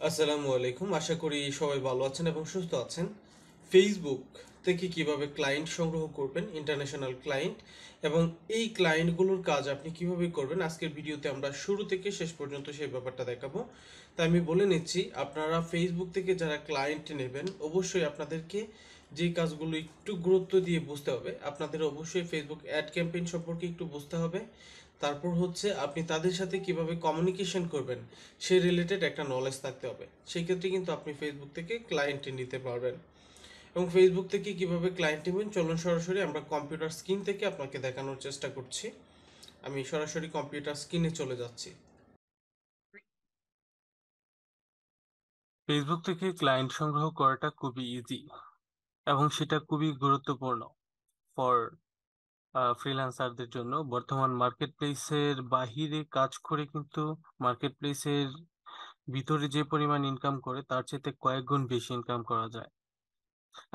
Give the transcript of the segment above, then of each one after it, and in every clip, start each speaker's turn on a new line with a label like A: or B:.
A: আসসালামু আলাইকুম। আশা করি সবাই ভালো আছেন এবং সুস্থ আছেন। ফেসবুক থেকে কিভাবে ক্লায়েন্ট সংগ্রহ করবেন, ইন্টারন্যাশনাল ক্লায়েন্ট, এবং এই ক্লায়েন্টগুলোর কাজ আপনি কিভাবে করবেন, আজকের ভিডিওতে আমরা শুরু থেকে শেষ পর্যন্ত সেই ব্যাপারটা দেখাবো। তাই আমি বলে নিচ্ছি, আপনারা ফেসবুক থেকে যারা ক্লায়েন্ট নেবেন অবশ্যই আপনাদেরকে যে কাজগুলো একটু গুরুত্ব দিয়ে বুঝতে হবে। আপনাদের অবশ্যই ফেসবুক অ্যাড ক্যাম্পেইন সম্পর্কে একটু বুঝতে হবে। তারপর হচ্ছে আপনি তাদের সাথে কিভাবে কমিউনিকেশন করবেন সে রিলেটেড একটা নলেজ থাকতে হবে। সেই ক্ষেত্রে কিন্তু আপনি ফেসবুক থেকে ক্লায়েন্ট নিতে পারবেন। এবং ফেসবুক থেকে কিভাবে ক্লায়েন্ট নেবেন চলুন সরাসরি আমরা কম্পিউটার স্ক্রিন থেকে আপনাকে দেখানোর চেষ্টা করছি। আমি সরাসরি কম্পিউটার স্ক্রিনে চলে যাচ্ছি। ফেসবুক থেকে ক্লায়েন্ট সংগ্রহ করাটা খুবই ইজি এবং সেটা খুবই গুরুত্বপূর্ণ ফর ফ্রিল্যান্সারদের জন্য। বর্তমান মার্কেট প্লেসের বাহিরে কাজ করে কিন্তু মার্কেট প্লেসের ভিতরে যে পরিমাণ ইনকাম করে তার চেয়ে কয়েক গুণ বেশি ইনকাম করা যায়।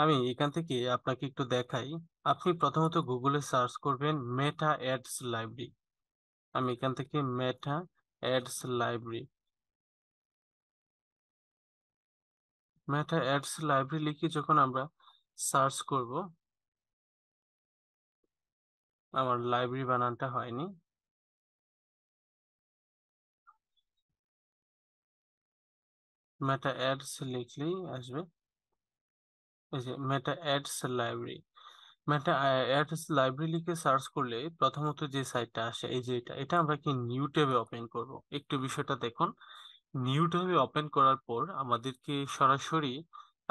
A: আমি এখান থেকে আপনাকে একটু দেখাই। আপনি প্রথমত গুগলে সার্চ করবেন মেটা অ্যাডস লাইব্রেরি। আমি এখান থেকে মেটা অ্যাডস লাইব্রেরি মেটা অ্যাডস লাইব্রেরি লিখে যখন আমরা সার্চ করব, আমার লাইব্রেরি বানানটা হয়নি। মেটা অ্যাডস লিখলেই আসবে। এই যে মেটা অ্যাডস লাইব্রেরি, মেটা অ্যাডস লাইব্রেরি লিখে সার্চ করলে প্রথমত যে সাইটটা আসে এই যে এটা এটা আমরা কি নিউ ট্যাবে ওপেন করব। একটু বিষয়টা দেখুন। নিউ ট্যাবে ওপেন করার পর আমাদেরকে সরাসরি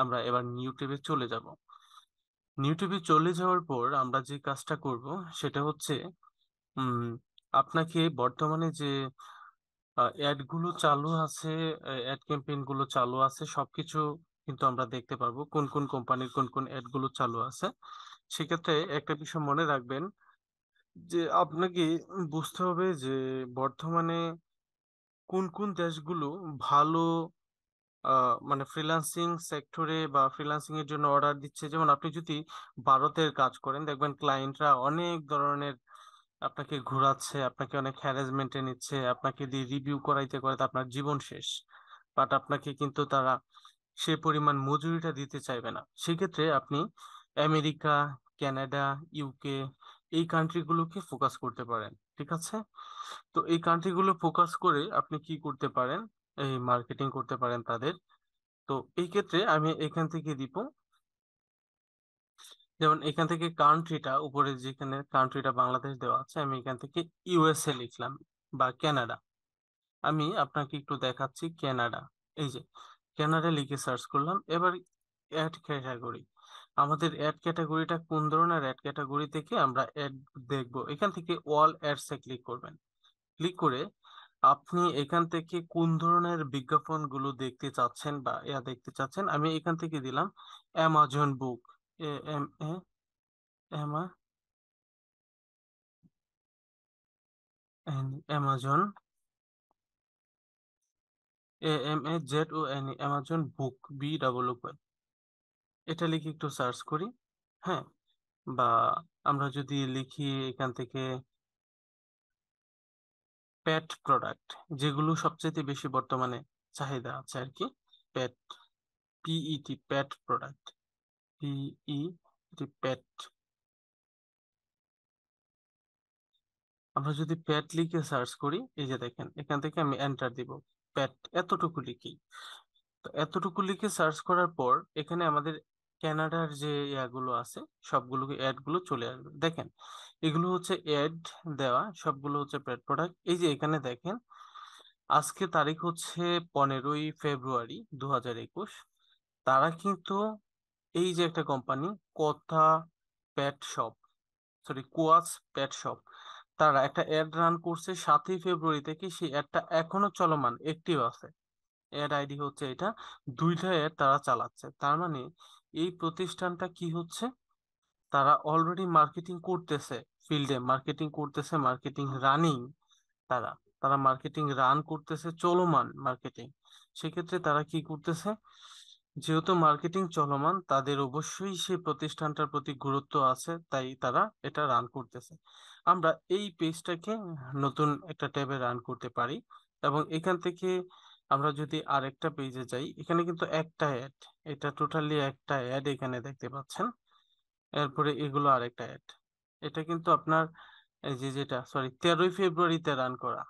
A: আমরা এবার নিউ ট্যাবে চলে যাব। নিউ ট্যাবে চলে যাওয়ার পর আমরা যে কাজটা করব সেটা হচ্ছে উম আপনাকে বর্তমানে যে অ্যাড গুলো চালু আছে, অ্যাড ক্যাম্পেইন গুলো চালু আছে সবকিছু কিন্তু আমরা দেখতে পারবো কোন কোন কোম্পানির কোন কোন অ্যাড গুলো চালু আছে। সেক্ষেত্রে একটা বিষয় মনে রাখবেন যে আপনাকে বুঝতে হবে যে বর্তমানে কোন কোন দেশগুলো ভালো মানে ফ্রিল্যান্সিং সেক্টরে বা ফ্রিল্যান্সিং এর জন্য অর্ডার দিচ্ছে। যেমন আপনি যদি ভারতের কাজ করেন দেখবেন ক্লায়েন্টরা অনেক ধরনের আপনাকে ঘোরাচ্ছে, আপনাকে অনেক হ্যারাসমেন্টে নিচ্ছে, আপনাকে দিয়ে রিভিউ করাইতে করাইতে আপনার জীবন শেষ। বাট আপনাকে কিন্তু তারা সে পরিমাণ মজুরিটা দিতে চাইবে না। সেক্ষেত্রে আপনি আমেরিকা, কানাডা, ইউকে এই কান্ট্রিগুলোকে ফোকাস করতে পারেন। ঠিক আছে? তো এই কান্ট্রিগুলো ফোকাস করে আপনি কি করতে পারেন, এই মার্কেটিং করতে পারেন তাদের। তো এই ক্ষেত্রে আমি এখান থেকে দিব, যেমন এখান থেকে কান্ট্রিটা উপরে যেখানে কান্ট্রিটা বাংলাদেশ দেওয়া আছে আমি এখান থেকে ইউএসএ লিখলাম বা কানাডা। আমি আপনাকে একটু দেখাচ্ছি কানাডা। এই যে কানাডা লিখে সার্চ করলাম। এবার অ্যাড ক্যাটাগরি, আমাদের অ্যাড ক্যাটাগরিটা কোন ধরনের অ্যাড ক্যাটাগরি থেকে আমরা অ্যাড দেখবো, এখান থেকে অল অ্যাডস এ ক্লিক করবেন। ক্লিক করে আপনি এখান থেকে কোন ধরনের বিজ্ঞাপন গুলো দেখতে চাচ্ছেন বা দেখতে চাচ্ছেন, আমি এখান থেকে দিলাম Amazon book. A M A এমা N Amazon, AMAZON, Amazon book, BOOK। এটা লিখে একটু সার্চ করি। হ্যাঁ, বা আমরা যদি লিখি এখান থেকে পেট প্রোডাক্ট, যেগুলো সবচেয়ে বেশি বর্তমানে চাহিদা আছে আর কি। পেট, PET, পেট প্রোডাক্ট, পেট। আমরা যদি পেট লিখে সার্চ করি এই যে দেখেন এখান থেকে আমি এন্টার দিব পেট, এতটুকু লিখি। তো এতটুকু লিখে সার্চ করার পর এখানে আমাদের কানাডার যে ইয়াগুলো আছে সবগুলোকে অ্যাড গুলো চলে আসবে। দেখেন এগুলো হচ্ছে অ্যাড দেওয়া, সবগুলো হচ্ছে পেট প্রোডাক্ট। এই যে এখানে দেখেন আজকে তারিখ হচ্ছে 15ই ফেব্রুয়ারি 2021। তারা কিন্তু এই যে একটা কোম্পানি কথা পেট শপ, সরি কোয়াস পেট শপ, তারা একটা অ্যাড রান করছে 7ই ফেব্রুয়ারি থেকে। সেই অ্যাডটা এখনো চলমান, অ্যাক্টিভ আছে। অ্যাড আইডি হচ্ছে এটা, দুইটা অ্যাড তারা চালাচ্ছে। তার মানে এই প্রতিষ্ঠানটা কি হচ্ছে, তারা অলরেডি মার্কেটিং করতেছে, ফিল্ডে মার্কেটিং করতেছে, মার্কেটিং রানিং। তারা তারা মার্কেটিং রান করতেছে, চলমান মার্কেটিং। সেক্ষেত্রে তারা কি করতেছে, যেহেতু মার্কেটিং চলমান তাদের অবশ্যই সেই প্রতিষ্ঠানটার প্রতি গুরুত্ব আছে, তাই তারা এটা রান করতেছে। আমরা এই পেজটাকে নতুন একটা ট্যাবে রান করতে পারি এবং এখান থেকে আমরা যদি আরেকটা পেজে যাই, এখানে কিন্তু একটা অ্যাড, এটা টোটালি একটা অ্যাড এখানে দেখতে পাচ্ছেন। এরপরে এগুলো আরেকটা অ্যাড। এটা কিন্তু আপনার এই যে যেটা সরি 13ই ফেব্রুয়ারিতে রান করা,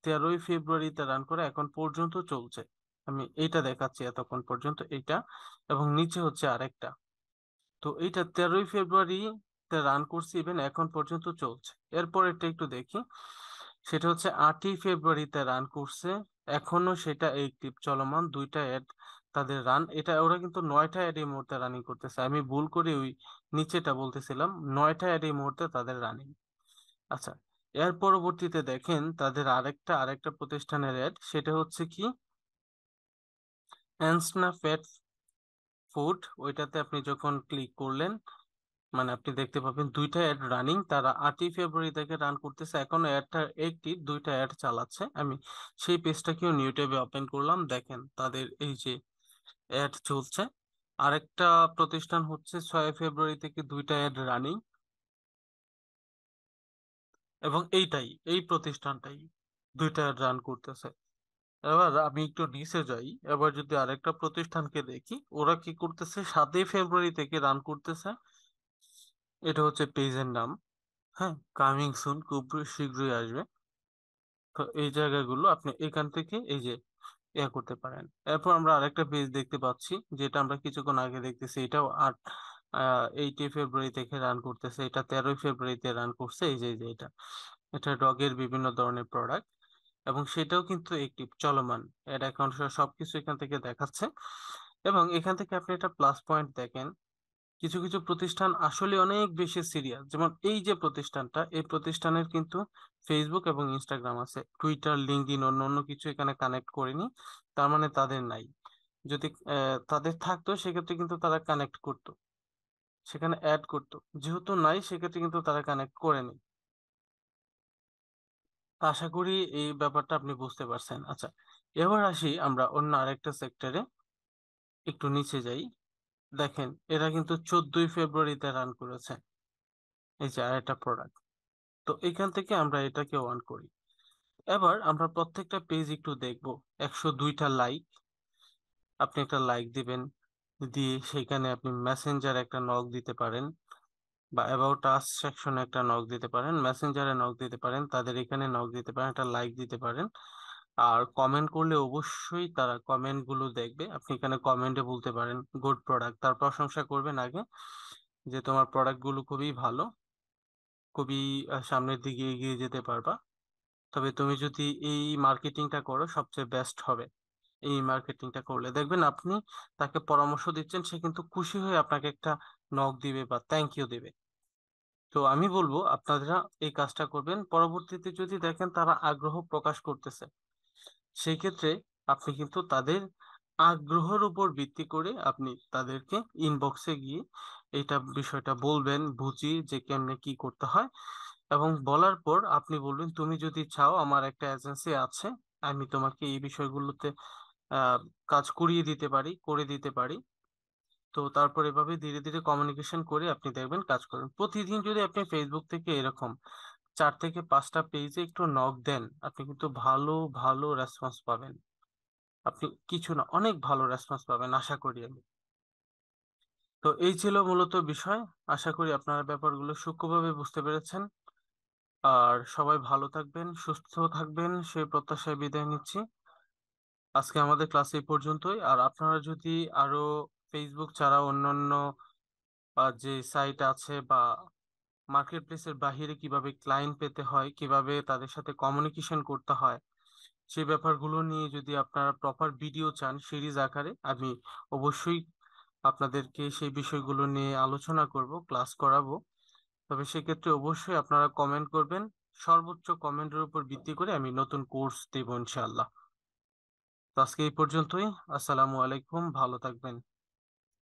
A: 13ই ফেব্রুয়ারিতে রান করা এখন পর্যন্ত চলছে। আমি এইটা দেখাচ্ছি এতক্ষণ পর্যন্ত এইটা, এবং নিচে হচ্ছে আরেকটা। তো এইটা 13ই ফেব্রুয়ারিতে রান করছি, ইভেন এখন পর্যন্ত চলছে। এরপর এটা একটু দেখি, সেটা হচ্ছে 8ই ফেব্রুয়ারিতে রান করছে, এখনো সেটা একটিভ চলমান, দুইটা অ্যাড তাদের রান। এটা ওরা কিন্তু 9টা অ্যাড এই মুহূর্তে রানিং করতেছে, আমি ভুল করে ওই নিচেটা বলতেছিলাম, 9টা অ্যাড এই মুহূর্তে তাদের রানিং। আচ্ছা, এর পরবর্তীতে দেখেন তাদের আরেকটা প্রতিষ্ঠানের অ্যাড, সেটা হচ্ছে কি অ্যানসনা পেট ফুড। ওইটাতে আপনি যখন ক্লিক করলেন, মানে আপনি দেখতে পাবেন দুইটা অ্যাড রানিং, তারা 8ই ফেব্রুয়ারি থেকে রান করতেছে, এখন অ্যাডটা একটি, দুইটা অ্যাড চালাচ্ছে। আমি সেই পেজটাকেও নিউ ট্যাবে ওপেন করলাম, দেখেন তাদের এই যে অ্যাড চলছে। আরেকটা প্রতিষ্ঠান হচ্ছে 6ই ফেব্রুয়ারি থেকে দুইটা অ্যাড রানিং, এবং এই প্রতিষ্ঠানটাই দুইটা অ্যাড রান করতেছে। এবার আমি একটু নিচে যাই, এবার যদি আরেকটা প্রতিষ্ঠানকে দেখি, ওরা কি করতেছে, 7ই ফেব্রুয়ারি থেকে রান করতেছে। এটা হচ্ছে পেজের নাম, হ্যাঁ, কামিং সুন, খুব শীঘ্রই আসবে। তো এই জায়গাগুলো আপনি এখান থেকে এই যে করতে পারেন। এরপর আমরা আরেকটা পেজ দেখতে পাচ্ছি, যেটা আমরা কিছুক্ষণ আগে দেখতেছি, এটাও 8ই ফেব্রুয়ারি থেকে রান করতেছে, এটা 13ই ফেব্রুয়ারিতে রান করছে। এই যে এটা, এটা ডগের বিভিন্ন ধরনের প্রোডাক্ট, এবং সেটাও কিন্তু একটি চলমান অ্যাড অ্যাকাউন্ট সবকিছু এখান থেকে দেখাচ্ছে। এবং এখান থেকে আপনি একটা প্লাস পয়েন্ট দেখেন, কিছু কিছু প্রতিষ্ঠান আসলে অনেক বেশি সিরিয়াস, যেমন এই যে প্রতিষ্ঠানটা, এই প্রতিষ্ঠানের কিন্তু ফেসবুক এবং ইনস্টাগ্রাম আছে, টুইটার, লিঙ্কডইন, অন্য অন্য কিছু এখানে কানেক্ট করেনি, তার মানে তাদের নাই। যদি তাদের থাকতো সেক্ষেত্রে কিন্তু তারা কানেক্ট করতো, সেখানে অ্যাড করতো, যেহেতু নাই সেক্ষেত্রে কিন্তু তারা কানেক্ট করেনি। তা আশা করি এই ব্যাপারটা আপনি বুঝতে পারছেন। আচ্ছা, এবার আসি আমরা অন্য আরেকটা সেক্টরে, একটু নিচে যাই। দেখেন এরা কিন্তু 14ই ফেব্রুয়ারিতে রান করেছে, এই যে আরেকটা প্রোডাক্ট। তো এখান থেকে আমরা এটাকে অন করি। এবার আমরা প্রত্যেকটা পেজ একটু দেখব। 102টা লাইক, আপনি একটা লাইক দিবেন, দিয়ে সেখানে আপনি মেসেঞ্জার একটা নক দিতে পারেন, বা অ্যাবাউট আস সেকশনে একটা নক দিতে পারেন, মেসেঞ্জারে নক দিতে পারেন, তাদের এখানে নক দিতে পারেন, একটা লাইক দিতে পারেন। আর কমেন্ট করলে অবশ্যই তারা কমেন্ট গুলো দেখবে, আপনি এখানে কমেন্টে বলতে পারেন গুড প্রোডাক্ট, তার প্রশংসা করবেন আগে, যে তোমার প্রোডাক্ট গুলো খুবই ভালো, খুবই সামনের দিকে এগিয়ে যেতে পারবা। তবে তুমি যদি এই মার্কেটিংটা করো সবচেয়ে বেস্ট হবে। এই মার্কেটিংটা করলে দেখবেন আপনি তাকে পরামর্শ দিচ্ছেন, সে কিন্তু খুশি হয়ে আপনাকে একটা নক দিবে বা থ্যাংক ইউ দিবে। তো আমি বলবো আপনারা এই কাজটা করবেন। পরবর্তীতে যদি দেখেন তারা আগ্রহ প্রকাশ করতেছে, সেই ক্ষেত্রে আপনি কিন্তু তাদের আগ্রহের উপর ভিত্তি করে আপনি তাদেরকে ইনবক্সে গিয়ে এইটা বিষয়টা বলবেন, বুঝিয়ে যে কেমনে কি করতে হয়। এবং বলার পর আপনি বলবেন তুমি যদি চাও আমার একটা এজেন্সি আছে, আমি তোমাকে এই বিষয়গুলোতে আহ কাজ করিয়ে দিতে পারি, করে দিতে পারি। তো তারপর এভাবে ধীরে ধীরে কমিউনিকেশন করে আপনি দেখবেন কাজ করবেন। প্রতিদিন যদি আপনি ফেসবুক থেকে এরকম 4 থেকে 5টা পেজে একটু নক দেন, আপনি কিন্তু ভালো ভালো রেসপন্স পাবেন। আপনি কিছু না, অনেক ভালো রেসপন্স পাবেন আশা করি আমি। তো এই ছিল মূলত বিষয়। আশা করি আপনারা ব্যাপারগুলো সূক্ষ্মভাবে বুঝতে পেরেছেন। আর সবাই ভালো থাকবেন, সুস্থ থাকবেন, সেই প্রত্যাশায় বিদায় নিচ্ছি। আজকে আমাদের ক্লাস এই পর্যন্তই। আর আপনারা যদি আরো ফেসবুক ছাড়া অন্যান্য যে সাইট আছে বা মার্কেট প্লেসের বাহিরে কিভাবে ক্লায়েন্ট পেতে হয়, কিভাবে তাদের সাথে কমিউনিকেশন করতে হয়, সেই ব্যাপারগুলো নিয়ে যদি আপনারা প্রপার ভিডিও চান সিরিজ আকারে, আমি অবশ্যই আপনাদেরকে সেই বিষয়গুলো নিয়ে আলোচনা করব, ক্লাস করাবো। তবে সেক্ষেত্রে অবশ্যই আপনারা কমেন্ট করবেন, সর্বোচ্চ কমেন্টের উপর ভিত্তি করে আমি নতুন কোর্স দেব ইনশাআল্লাহ। তো আজকে এই পর্যন্তই। আসসালামু আলাইকুম, ভালো থাকবেন।